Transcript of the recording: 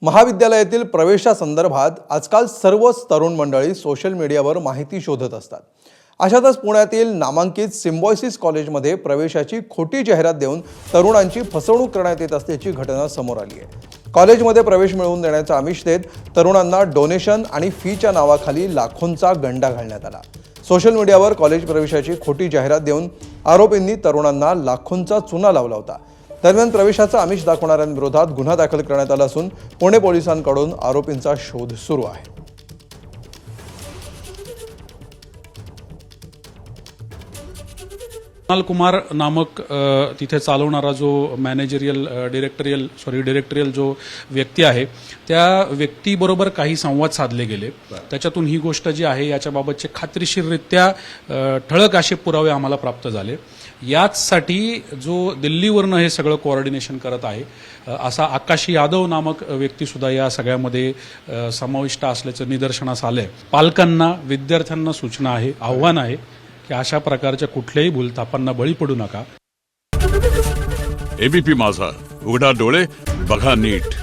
महाविद्यालयातील प्रवेशासंदर्भात आजकाल सर्वच तरुण मंडळी सोशल मीडियावर माहिती शोधत असतात। अशातच पुण्यातील नामांकित सिम्बायोसिस कॉलेजमध्ये प्रवेशाची खोटी जाहिरात देऊन तरुणांची फसवणूक करण्यात येत असल्याची घटना समोर आली आहे। कॉलेजमध्ये प्रवेश मिळवून देण्याचा आमिष देत तरुणांना डोनेशन आणि फीच्या नावाखाली लाखोंचा गंडा घालण्यात आला। सोशल मीडियावर कॉलेज प्रवेशाची खोटी जाहिरात देऊन आरोपींनी तरुणांना लाखोंचा चुना लावला होता। दरम्यान प्रवेशाचा आमिष दाखवणाऱ्यांविरोधात गुन्हा दाखल करण्यात आला असून पुणे पोलिसांकडून आरोपींचा शोध सुरू आहे। कुणाल कुमार नामक तिथे चालवणारा जो डिरेक्टरियल जो व्यक्ती आहे त्या व्यक्तीबरोबर काही संवाद साधले गेले। त्याच्यातून ही गोष्ट जी आहे याच्याबाबतचे खात्रीशीररित्या ठळक असे पुरावे आम्हाला प्राप्त झाले। याचसाठी जो दिल्लीवरनं हे सगळं कोऑर्डिनेशन करत आहे असा आकाश यादव नामक व्यक्ती सुद्धा या सगळ्यामध्ये समाविष्ट असल्याचं निदर्शनास आलंय। पालकांना विद्यार्थ्यांना सूचना आहे, आव्हान आहे की अशा प्रकारच्या कुठल्याही भूलथापांना बळी पडू नका। एबीपी माझा, उघडा डोळे बघा नीट।